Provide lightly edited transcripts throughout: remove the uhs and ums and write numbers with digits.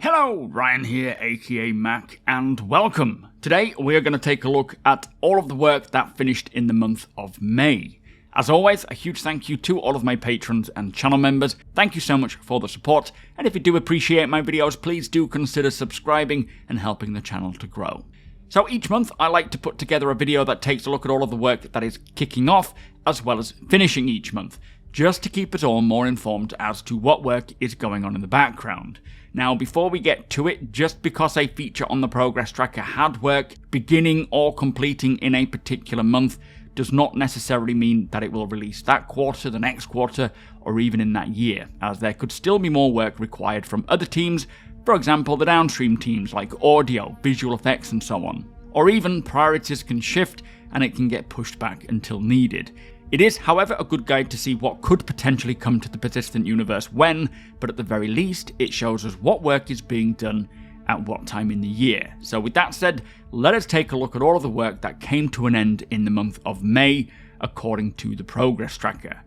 Hello, Ryan here, aka Mac, and welcome. Today we are going to take a look at all of the work that finished in the month of May. As always, a huge thank you to all of my patrons and channel members. Thank you so much for the support, and if you do appreciate my videos, please do consider subscribing and helping the channel to grow. So each month I like to put together a video that takes a look at all of the work that is kicking off, as well as finishing each month, just to keep us all more informed as to what work is going on in the background. Now, before we get to it, just because a feature on the progress tracker had work beginning or completing in a particular month does not necessarily mean that it will release that quarter, the next quarter, or even in that year, as there could still be more work required from other teams, for example the downstream teams like audio, visual effects and so on. Or even priorities can shift and it can get pushed back until needed. It is, however, a good guide to see what could potentially come to the persistent universe when, but at the very least, it shows us what work is being done at what time in the year. So with that said, let us take a look at all of the work that came to an end in the month of May, according to the progress tracker.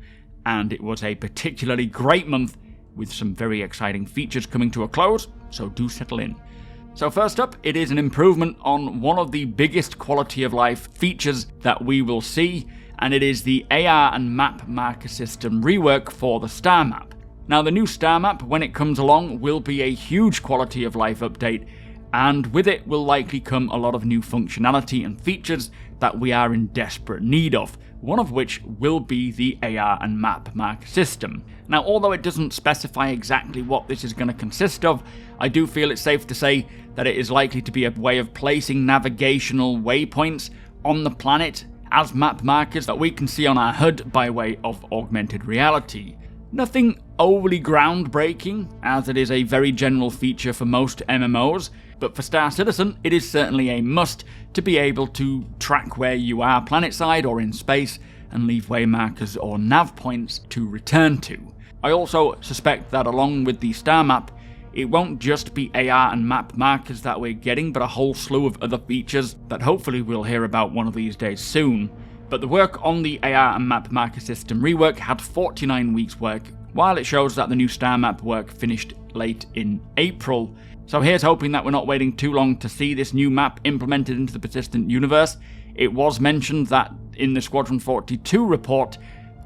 And it was a particularly great month with some very exciting features coming to a close, so do settle in. So first up, it is an improvement on one of the biggest quality of life features that we will see, and it is the AR and map marker system rework for the star map. Now the new star map, when it comes along, will be a huge quality of life update, and with it will likely come a lot of new functionality and features that we are in desperate need of, one of which will be the AR and map marker system. Now, although it doesn't specify exactly what this is going to consist of, I do feel it's safe to say that it is likely to be a way of placing navigational waypoints on the planet as map markers that we can see on our HUD by way of augmented reality. Nothing overly groundbreaking, as it is a very general feature for most MMOs, but for Star Citizen it is certainly a must to be able to track where you are planetside or in space and leave way markers or nav points to return to. I also suspect that along with the star map, it won't just be AR and map markers that we're getting, but a whole slew of other features that hopefully we'll hear about one of these days soon. But the work on the AR and map marker system rework had 49 weeks work, while it shows that the new star map work finished late in April. So here's hoping that we're not waiting too long to see this new map implemented into the persistent universe. It was mentioned that in the Squadron 42 report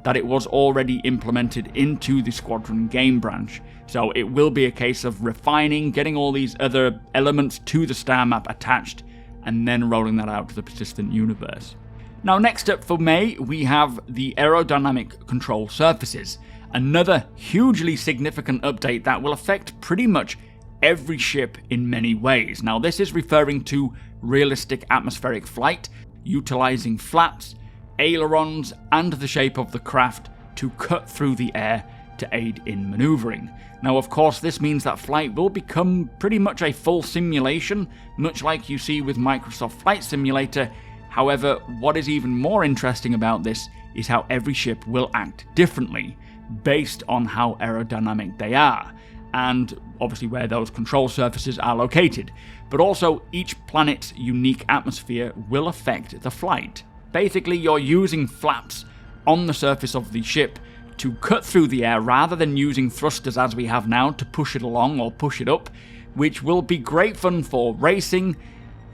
that it was already implemented into the Squadron game branch. So it will be a case of refining, getting all these other elements to the star map attached, and then rolling that out to the persistent universe. Now next up for May, we have the aerodynamic control surfaces. Another hugely significant update that will affect pretty much every ship in many ways. Now this is referring to realistic atmospheric flight, utilizing flaps, ailerons, and the shape of the craft to cut through the air to aid in maneuvering. Now of course this means that flight will become pretty much a full simulation, much like you see with Microsoft Flight Simulator. However, what is even more interesting about this is how every ship will act differently, based on how aerodynamic they are, and obviously where those control surfaces are located. But also, each planet's unique atmosphere will affect the flight. Basically, you're using flaps on the surface of the ship to cut through the air rather than using thrusters as we have now to push it along or push it up, which will be great fun for racing,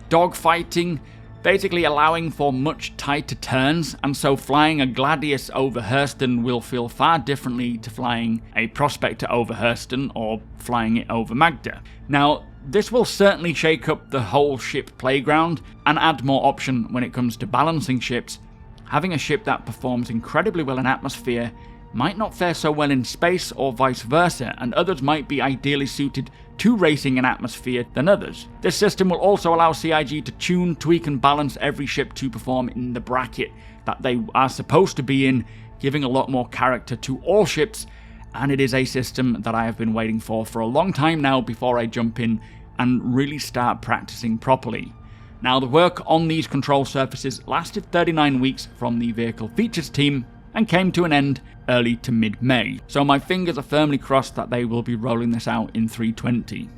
dogfighting, basically allowing for much tighter turns, and so flying a Gladius over Hurston will feel far differently to flying a Prospector over Hurston or flying it over Magda. Now, this will certainly shake up the whole ship playground and add more option when it comes to balancing ships. Having a ship that performs incredibly well in atmosphere might not fare so well in space or vice versa, and others might be ideally suited to racing in atmosphere than others. This system will also allow CIG to tune, tweak and balance every ship to perform in the bracket that they are supposed to be in, giving a lot more character to all ships, and it is a system that I have been waiting for a long time now before I jump in and really start practicing properly. Now the work on these control surfaces lasted 39 weeks from the vehicle features team and came to an end early to mid-May, so my fingers are firmly crossed that they will be rolling this out in 320.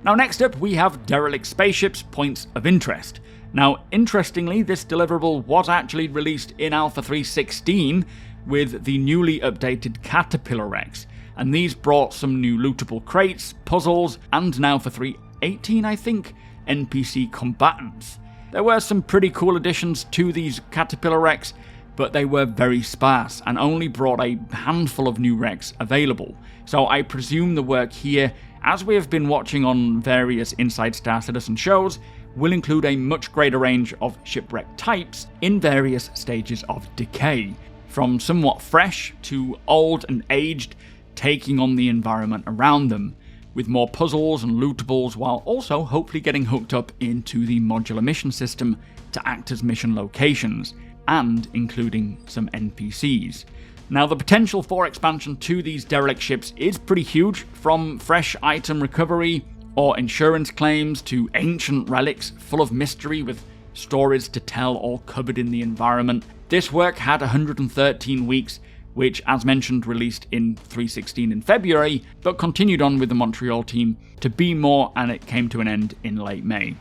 Now next up we have derelict spaceships points of interest. Now interestingly, this deliverable was actually released in Alpha 3.16 with the newly updated Caterpillar X, and these brought some new lootable crates, puzzles, and now for 318 I think, NPC combatants. There were some pretty cool additions to these Caterpillar wrecks, but they were very sparse and only brought a handful of new wrecks available. So I presume the work here, as we have been watching on various Inside Star Citizen shows, will include a much greater range of shipwreck types in various stages of decay, from somewhat fresh to old and aged, taking on the environment around them, with more puzzles and lootables, while also hopefully getting hooked up into the modular mission system to act as mission locations, and including some NPCs. Now, the potential for expansion to these derelict ships is pretty huge, from fresh item recovery or insurance claims to ancient relics full of mystery with stories to tell all covered in the environment. This work had 113 weeks, which, as mentioned, released in 3.16 in February, but continued on with the Montreal team to be more, and it came to an end in late May.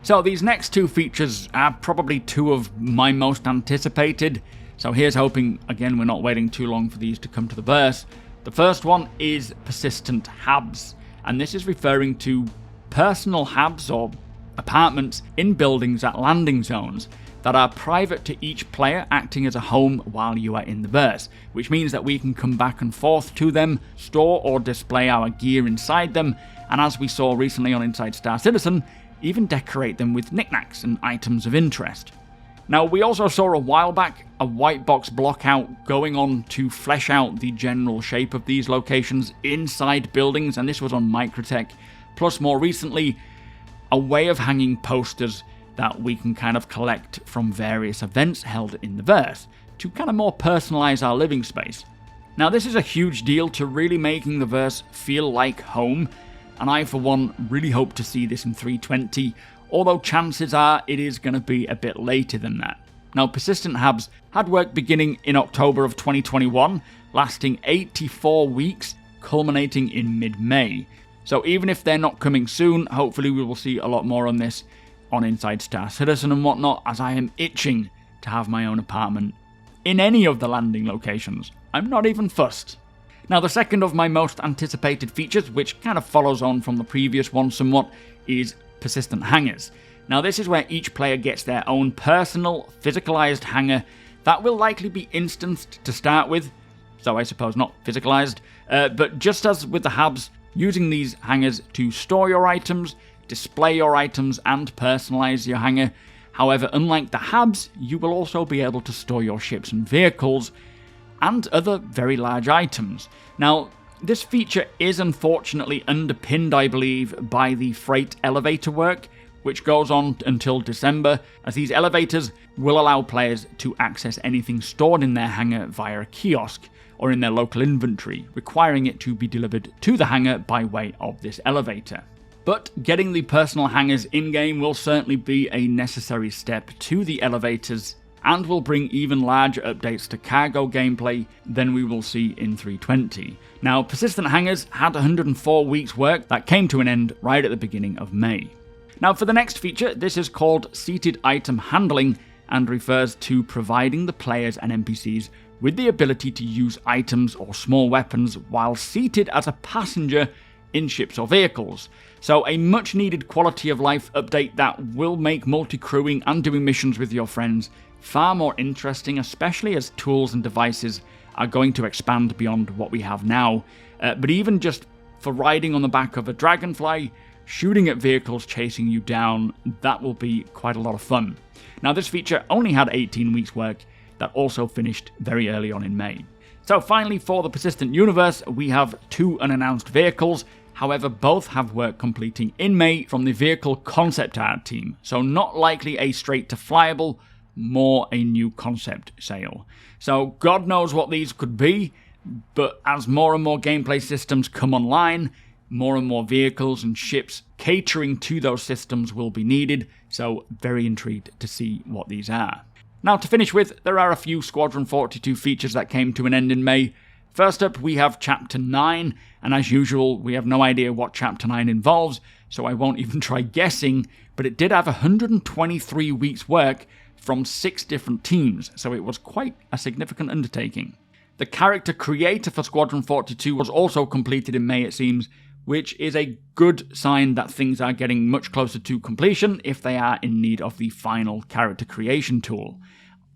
So these next two features are probably two of my most anticipated, so here's hoping, again, we're not waiting too long for these to come to the verse. The first one is Persistent Habs, and this is referring to personal habs or apartments in buildings at landing zones that are private to each player, acting as a home while you are in the verse, which means that we can come back and forth to them, store or display our gear inside them, and as we saw recently on Inside Star Citizen, even decorate them with knickknacks and items of interest. Now, we also saw a while back a white box blockout going on to flesh out the general shape of these locations inside buildings, and this was on Microtech, plus more recently, a way of hanging posters that we can kind of collect from various events held in the verse to kind of more personalize our living space. Now, this is a huge deal to really making the verse feel like home, and I for one really hope to see this in 320, although chances are it is going to be a bit later than that. Now, Persistent Habs had work beginning in October of 2021, lasting 84 weeks, culminating in mid-May. So even if they're not coming soon, hopefully we will see a lot more on this on Inside Star Citizen and whatnot, as I am itching to have my own apartment in any of the landing locations. I'm not even fussed. Now, the second of my most anticipated features, which kind of follows on from the previous one somewhat, is Persistent Hangars. Now, this is where each player gets their own personal, physicalized hangar that will likely be instanced to start with, so I suppose not physicalized, but just as with the Habs, using these hangars to store your items, display your items, and personalize your hangar. However, unlike the Habs, you will also be able to store your ships and vehicles, and other very large items. Now, this feature is unfortunately underpinned, I believe, by the freight elevator work, which goes on until December, as these elevators will allow players to access anything stored in their hangar via a kiosk or in their local inventory, requiring it to be delivered to the hangar by way of this elevator. But getting the personal hangars in-game will certainly be a necessary step to the elevators, and will bring even larger updates to cargo gameplay than we will see in 320. Now, Persistent Hangars had 104 weeks work that came to an end right at the beginning of May. Now, for the next feature, this is called Seated Item Handling, and refers to providing the players and NPCs with the ability to use items or small weapons while seated as a passenger in ships or vehicles. So a much needed quality of life update that will make multi-crewing and doing missions with your friends far more interesting, especially as tools and devices are going to expand beyond what we have now. But even just for riding on the back of a dragonfly, shooting at vehicles chasing you down, that will be quite a lot of fun. Now, this feature only had 18 weeks work that also finished very early on in May. So finally, for the Persistent Universe, we have 2 unannounced vehicles. However, both have work completing in May from the vehicle concept art team, so not likely a straight to flyable, more a new concept sale. So God knows what these could be, but as more and more gameplay systems come online, more and more vehicles and ships catering to those systems will be needed, so very intrigued to see what these are. Now, to finish with, there are a few Squadron 42 features that came to an end in May. First up, we have Chapter 9, and as usual, we have no idea what Chapter 9 involves, so I won't even try guessing, but it did have 123 weeks work from 6 different teams, so it was quite a significant undertaking. The character creator for Squadron 42 was also completed in May, it seems, which is a good sign that things are getting much closer to completion if they are in need of the final character creation tool.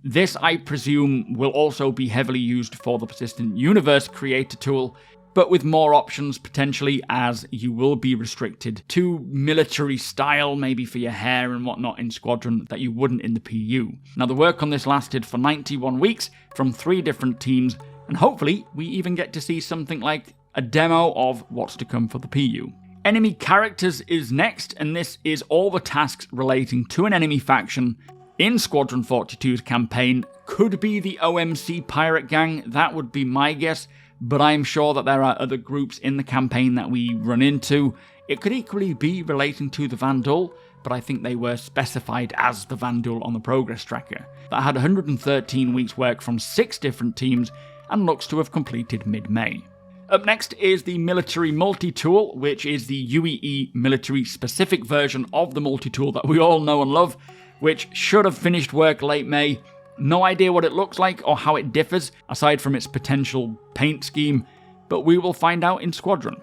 This, I presume, will also be heavily used for the Persistent Universe creator tool, but with more options potentially, as you will be restricted to military style, maybe for your hair and whatnot in Squadron, that you wouldn't in the PU. Now, the work on this lasted for 91 weeks from 3 different teams, and hopefully we even get to see something like a demo of what's to come for the PU. Enemy characters is next, and this is all the tasks relating to an enemy faction in Squadron 42's campaign. Could be the OMC pirate gang, that would be my guess, but I'm sure that there are other groups in the campaign that we run into. It could equally be relating to the Vanduul, but I think they were specified as the Vanduul on the progress tracker. That had 113 weeks work from 6 different teams and looks to have completed mid-May. Up next is the Military Multi-Tool, which is the UEE military-specific version of the multi-tool that we all know and love, which should have finished work late May. No idea what it looks like or how it differs, aside from its potential paint scheme, but we will find out in Squadron.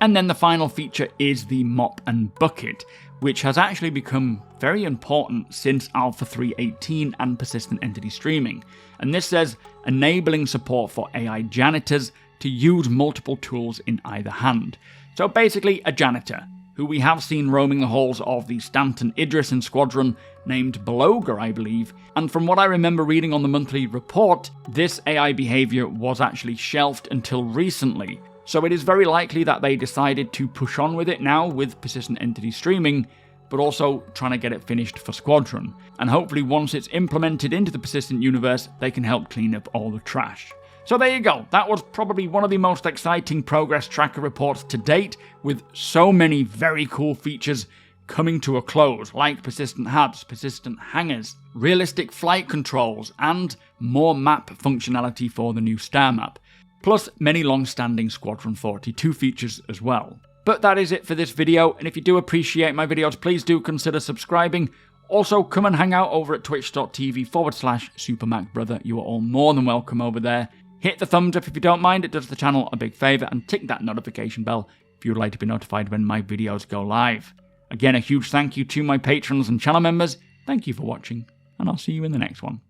And then the final feature is the Mop and Bucket, which has actually become very important since Alpha 3.18 and Persistent Entity Streaming. And this says enabling support for AI janitors to use multiple tools in either hand. So basically a janitor, who we have seen roaming the halls of the Stanton Idris in Squadron, named Beloga, I believe, and from what I remember reading on the monthly report, this AI behaviour was actually shelved until recently, so it is very likely that they decided to push on with it now with Persistent Entity Streaming, but also trying to get it finished for Squadron, and hopefully once it's implemented into the Persistent universe, they can help clean up all the trash. So there you go, that was probably one of the most exciting progress tracker reports to date, with so many very cool features coming to a close, like persistent habs, persistent hangars, realistic flight controls, and more map functionality for the new star map, plus many long-standing Squadron 42 features as well. But that is it for this video, and if you do appreciate my videos, please do consider subscribing. Also, come and hang out over at twitch.tv/supermacbrother. You are all more than welcome over there. Hit the thumbs up if you don't mind, it does the channel a big favour, and tick that notification bell if you would like to be notified when my videos go live. Again, a huge thank you to my patrons and channel members. Thank you for watching, and I'll see you in the next one.